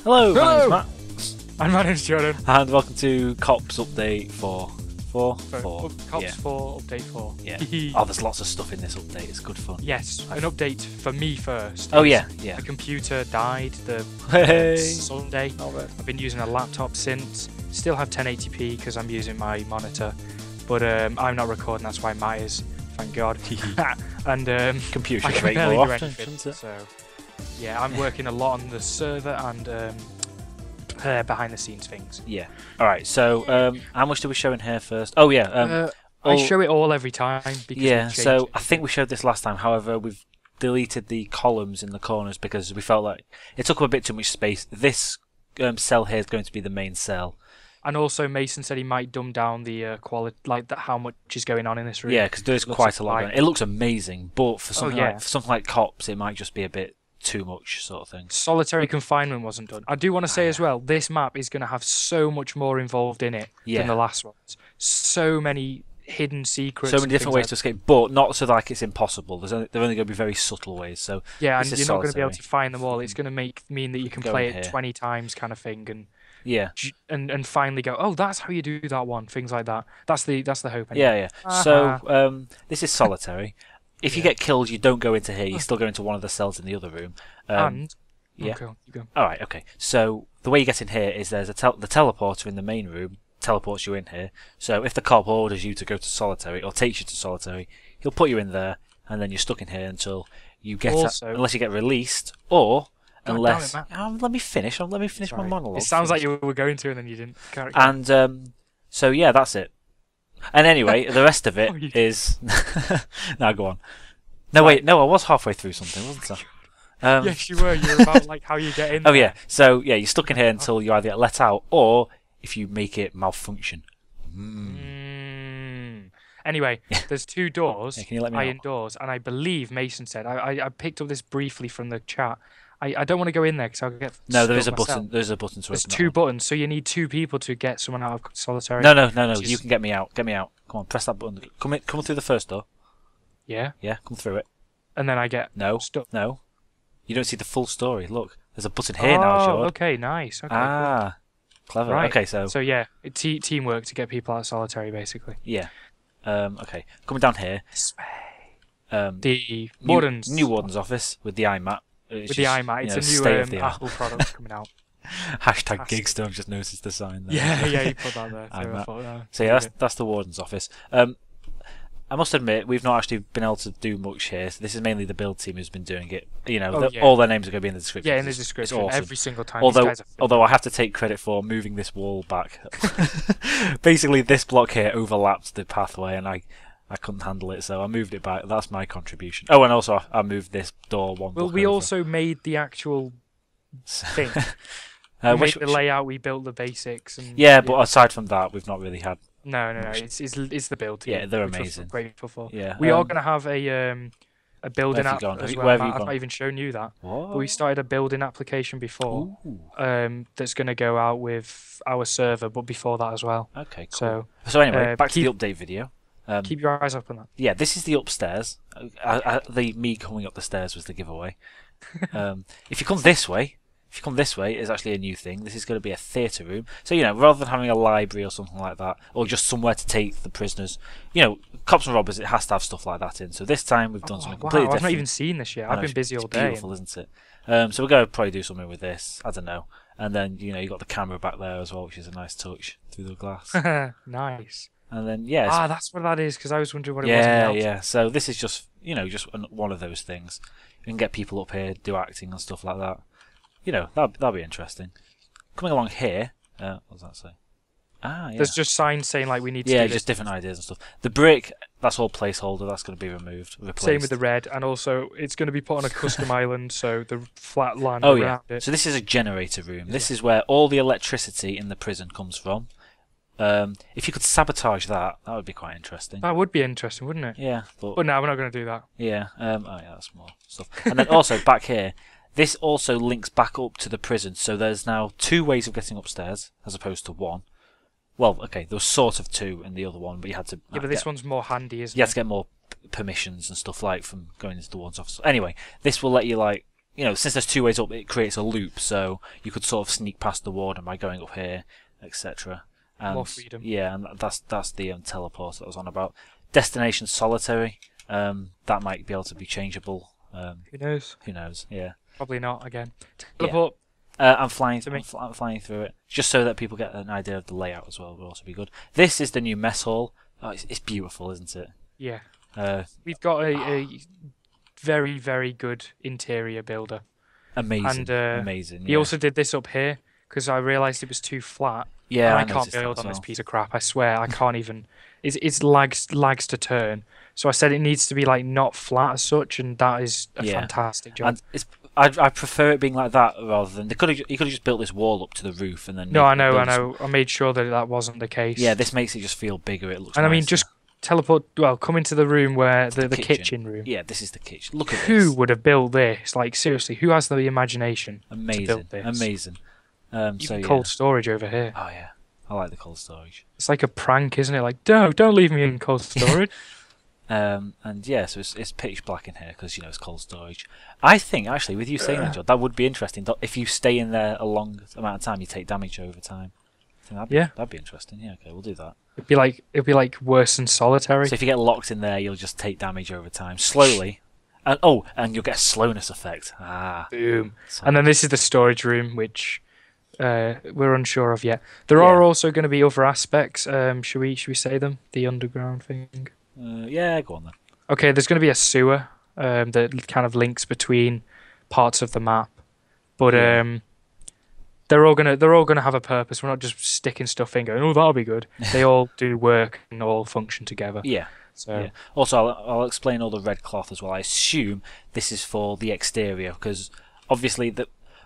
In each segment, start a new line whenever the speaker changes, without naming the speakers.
Hello, my name's Matt.
And my name's Jordan.
And welcome to Cops Update 4.
Cops 4, Update 4.
Yeah. Oh, there's lots of stuff in this update. It's good fun.
Yes, an update for me first.
Oh, yeah.
The computer died Sunday. I've been using a laptop since. Still have 1080p because I'm using my monitor. But I'm not recording, that's why Matt is. Thank God. And
Computer
I
should
can
make
barely
more
do
often,
anything,
shouldn't it?
so yeah, I'm working a lot on the server and behind the scenes things.
Yeah. Alright, so how much do we show in here first? Oh, yeah.
I show it all every time. Because
yeah, so I think we showed this last time. However, we've deleted the columns in the corners because we felt like it took up a bit too much space. This cell here is going to be the main cell.
And also, Mason said he might dumb down the quality, like how much is going on in this room.
Yeah, because there's quite a lot. It looks amazing, but for something like Cops, it might just be a bit too much, sort of thing.
Solitary confinement wasn't done. I do want to say as well, this map is going to have so much more involved in it than the last ones. So many hidden secrets.
So many different ways to escape, but not so like it's impossible. They're only going to be very subtle ways. So
yeah, and you're not going to be able to find them all. It's going to mean that you can play it 20 times, kind of thing, and.
Yeah,
and finally go, oh, that's how you do that one, things like that. That's the hope. Anyway.
Yeah. So this is solitary. If you get killed, you don't go into here. You still go into one of the cells in the other room.
You go.
All right, okay. So the way you get in here is there's the teleporter in the main room teleports you in here. So if the cop orders you to go to solitary or takes you to solitary, he'll put you in there, and then you're stuck in here until you get unless you get released or. Unless let me finish my monologue.
It sounds like you were going to, and then you didn't.
And so yeah, that's it. And anyway, the rest of it is. Now go on. No, wait, no, I was halfway through something, wasn't I?
Yes, you were. You were about like how you get in.
Oh yeah. So yeah, you're stuck in here until you either get let out or if you make it malfunction.
Anyway, there's two doors,
can you let me
iron doors, and I believe Mason said I picked up this briefly from the chat. I don't want to go in there because I'll get.
No, there is a button. There's a button to
There's
open
two buttons, so you need two people to get someone out of solitary.
No. You can get me out. Get me out. Come on, press that button. Come through the first door.
Yeah.
Yeah, come through it.
And then I get
stuck. No. You don't see the full story. Look, there's a button here now, George.
Okay, nice. Okay,
cool. Clever.
Right.
Okay, so
yeah, teamwork to get people out of solitary, basically.
Yeah. Okay, coming down here.
The Wardens.
New Warden's office with the iMac.
With the iMac, it's a new Apple product coming out.
Hashtag Gigster, I've just noticed the sign there.
Yeah, you put that there.
So yeah, that's the Warden's office. I must admit, we've not actually been able to do much here. So this is mainly the build team who's been doing it. You know, all their names are going to be in the description.
Yeah, in the description, awesome. Every single time.
Although I have to take credit for moving this wall back. Basically, this block here overlapped the pathway, and I couldn't handle it, so I moved it back. That's my contribution. Oh, and also I moved this door one block
Well, we
over.
also made the actual thing. We made the layout, we built the basics. And,
but aside from that, we've not really had...
No. It's the build team.
Yeah, they're amazing.
I'm grateful for.
Yeah,
we are going to have a building app as well. I've not even shown you that.
What?
But we started a building application before that's going to go out with our server, but before that as well.
Okay, cool. So anyway, back to the update video.
Keep your eyes up on that.
Yeah, this is the upstairs. Me coming up the stairs was the giveaway. If you come this way, it's actually a new thing. This is going to be a theatre room. So, rather than having a library or something like that, or just somewhere to take the prisoners, Cops and Robbers, it has to have stuff like that in. So this time we've done something completely different.
I've not even seen this yet. I've been busy all day.
It's beautiful, isn't it? So we're going to probably do something with this. I don't know. And then, you got the camera back there as well, which is a nice touch through the glass.
Nice.
And then
that's what that is, because I was wondering what it was.
Yeah. So this is just just one of those things. You can get people up here, do acting and stuff like that. That'll be interesting. Coming along here, what does that say? Yeah.
There's just signs saying like we need to. Yeah,
just different ideas and stuff. The brick, that's all placeholder. That's going to be removed. Replaced.
Same with the red, and also it's going to be put on a custom island, so the flat land around it.
So this is a generator room. This is where all the electricity in the prison comes from. If you could sabotage that would be quite interesting.
That would be interesting, wouldn't it?
Yeah,
but no, we're not going to do that.
Yeah. That's more stuff. And then also back here, this also links back up to the prison. So there's now two ways of getting upstairs as opposed to one. Well, okay, there was sort of two in the other one, but you had to.
Yeah, but this one's more handy, isn't it?
You have to get more permissions and stuff like from going into the Warden's office. Anyway, this will let you you know, since there's 2 ways up, it creates a loop, so you could sort of sneak past the warden by going up here, etc.
More freedom.
Yeah, and that's the teleport that I was on about. Destination solitary. That might be able to be changeable.
Who knows?
Who knows? Yeah.
Probably not again. Teleport.
I'm flying through it, just so that people get an idea of the layout as well. Would also be good. This is the new mess hall. Oh, it's beautiful, isn't it?
Yeah. We've got a very, very good interior builder.
Amazing.
And
amazing. Yeah.
He also did this up here because I realised it was too flat.
Yeah,
and I can't build on this piece of crap. I swear, I can't even. It's lags to turn. So I said it needs to be like not flat as such, and that is a fantastic job.
And I prefer it being like that rather than you could have just built this wall up to the roof and then.
No, I know. I made sure that wasn't the case.
Yeah, this makes it just feel bigger. It looks.
And
nicer.
I mean, just teleport. Well, come into the room where the kitchen room.
Yeah, this is the kitchen. Look at this.
Who would have built this? Like seriously, who has the imagination?
Amazing,
to build this?
amazing.
Even cold storage over here.
Oh yeah, I like the cold storage.
It's like a prank, isn't it? Like, don't leave me in cold storage.
And yeah, so it's pitch black in here because it's cold storage. I think actually, with you saying that, John, that would be interesting. If you stay in there a long amount of time, you take damage over time. I think that'd be interesting. Yeah, okay, we'll do that.
It'd be like worse than solitary.
So if you get locked in there, you'll just take damage over time slowly. And you'll get a slowness effect.
Boom. And then this is the storage room, which we're unsure of yet. There are also going to be other aspects. Should we say them? The underground thing.
Yeah, go on then.
Okay, there's going to be a sewer that kind of links between parts of the map, but they're all gonna have a purpose. We're not just sticking stuff in, going, "Oh, that'll be good." They all do work and all function together.
Yeah.
So
yeah. Also, I'll explain all the red cloth as well. I assume this is for the exterior because obviously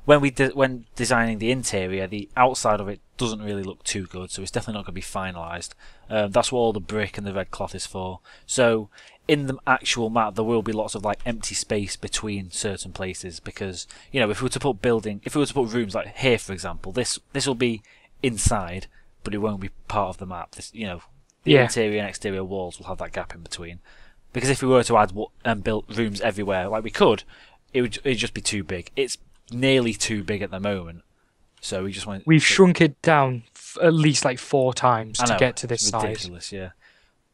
when designing the interior, the outside of it doesn't really look too good, so it's definitely not going to be finalised. That's what all the brick and the red cloth is for. So in the actual map, there will be lots of like empty space between certain places because if we were to put rooms like here, for example, this will be inside, but it won't be part of the map. The interior and exterior walls will have that gap in between. Because if we were to add and build rooms everywhere, like we could, it'd just be too big. It's nearly too big at the moment, so we've
shrunk it down at least like 4 times to get to this size.
Ridiculous, yeah.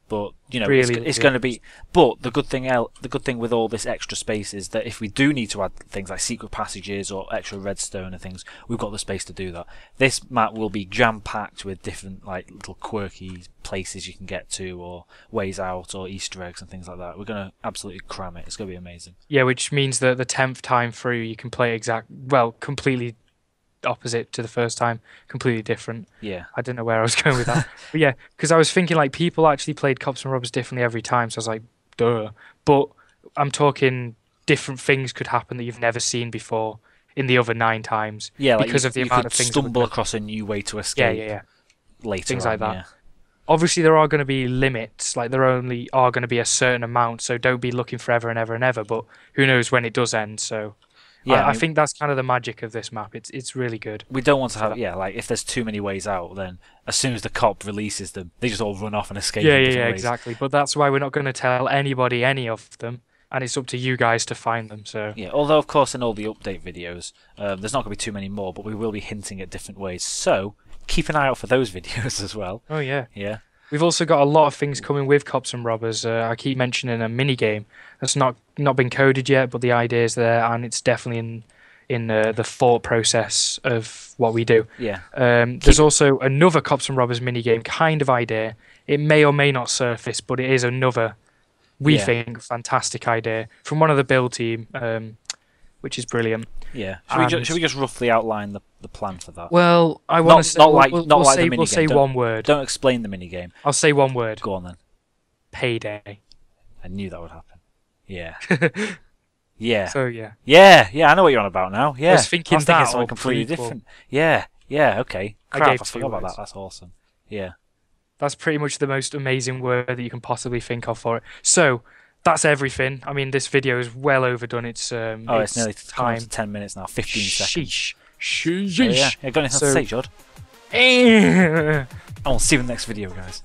But
really
it's going to be. But the good thing with all this extra space is that if we do need to add things like secret passages or extra redstone and things, we've got the space to do that. This map will be jam packed with different like little quirky places you can get to, or ways out, or Easter eggs and things like that. We're going to absolutely cram it. It's going to be amazing.
Yeah, which means that the 10th time through you can play completely opposite to the first time, completely different.
Yeah.
I don't know where I was going with that. But yeah, because I was thinking like people actually played Cops and Robbers differently every time, so I was like, duh. But I'm talking different things could happen that you've never seen before in the other 9 times.
Yeah,
because of the amount of things.
Stumble across a new way to escape.
Yeah.
Later
things
on,
like that.
Yeah.
Obviously, there are going to be limits. Like there only are going to be a certain amount, so don't be looking forever and ever and ever. But who knows when it does end? So. Yeah, I think that's kind of the magic of this map. It's really good.
We don't want to have if there's too many ways out, then as soon as the cop releases them, they just all run off and escape.
Yeah, exactly. But that's why we're not going to tell anybody any of them, and it's up to you guys to find them. So
yeah, although of course in all the update videos, there's not going to be too many more, but we will be hinting at different ways. So keep an eye out for those videos as well.
Oh yeah,
yeah.
We've also got a lot of things coming with Cops and Robbers. I keep mentioning a mini game that's not been coded yet, but the idea is there, and it's definitely in the thought process of what we do.
Yeah.
There's also another Cops and Robbers minigame kind of idea. It may or may not surface, but it is another, we think, fantastic idea from one of the build team, which is brilliant.
Yeah. Should we just roughly outline the plan for that?
Well, I want to say... We'll say one word.
Don't explain the minigame.
I'll say one word.
Go on then.
Payday.
I knew that would happen. Yeah. Yeah.
So yeah.
Yeah, I know what you're on about now. Yeah.
I was thinking
something completely different. Yeah, okay. Crap, I forgot about that. That's awesome. Yeah.
That's pretty much the most amazing word that you can possibly think of for it. So that's everything. I mean, this video is well overdone. It's
nearly time to 10 minutes now. 15 seconds.
Sheesh.
Yeah, got anything to say, Jod? I'll see you in the next video, guys.